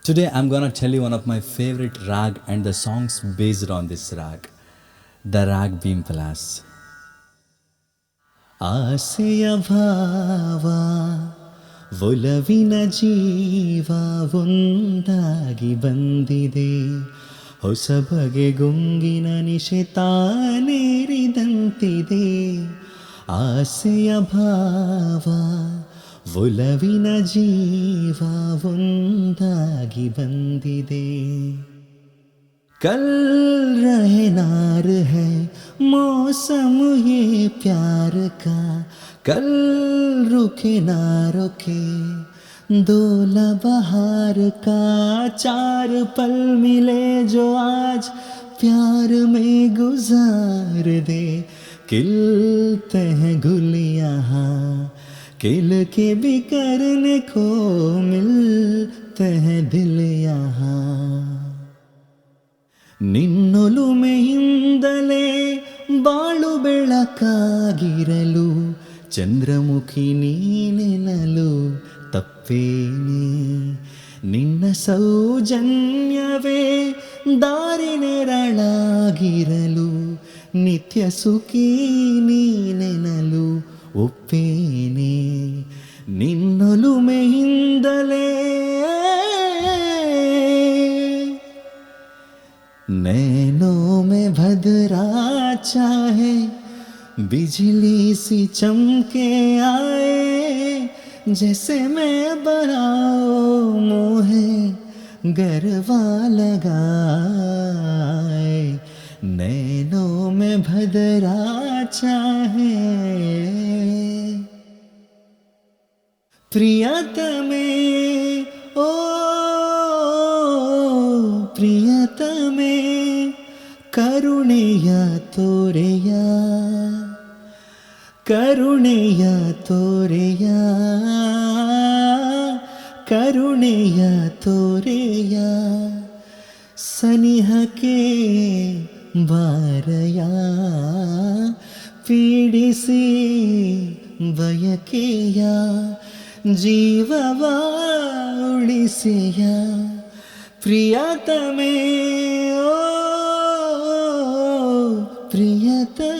Today I'm gonna tell you one of my favorite rag and the songs based on this rag, the rag Beam Palace. ಆಸೆಯ ಭಾವ ಒಲವಿನ ಜೀವ ಒಂದಾಗಿ ಬಂದಿದೆ, ಹೊಸ ಬಗೆ ಗುಂಗಿನ ನಿಶೆ ತಾನೇರಿದಂತಿದೆ. ಆಸೆಯ ಭಾವ ಒಲವಿನ ಜೀವ ಒಂದಾಗಿ ಬಂದಿದೆ. कल रहे नार है मौसम ये प्यार का, कल रुके ना रुके दोला बहार का. चार पल मिले जो आज प्यार में गुजार दे, खिलते हैं गुल यहाँ खिल के भी करने को मिलते हैं दिल यहाँ. ನಿನ್ನೊಲುಮೆಯಿಂದಲೇ ಬಾಳು ಬೆಳಕಾಗಿರಲು, ಚಂದ್ರಮುಖಿ ನೀನೆನಲು ತಪ್ಪೇನೆ. ನಿನ್ನ ಸೌಜನ್ಯವೇ ದಾರಿ ನೆರಳಾಗಿರಲು, ನಿತ್ಯ ಸುಖಿ ನೀನೆನಲು ಒಪ್ಪೇನೆ. ನಿನ್ನೊಲುಮೆಯಿಂದಲೇ नैनों में भदरा चाहे बिजली सी चमके आए, जैसे मैं बराओ मोहे गरबा लगाए. नैनों में भदरा चाहे प्रियतमे ओ ಪ್ರಿಯತಮೆ ಕರುಣೆಯ ತೋರೆಯ, ಕರುಣೆಯ ತೋರೆಯ, ಕರುಣೆಯ ತೋರೆಯ. ಸನಿಹಕ್ಕೆ ಬಾರಯ ಪೀಡಿಸಿ ಬಯಕೆಯ, ಜೀವವ ಉಳಿಸೆಯ ಪ್ರಿಯತಮೆ ಓ ಪ್ರಿಯತಮೆ.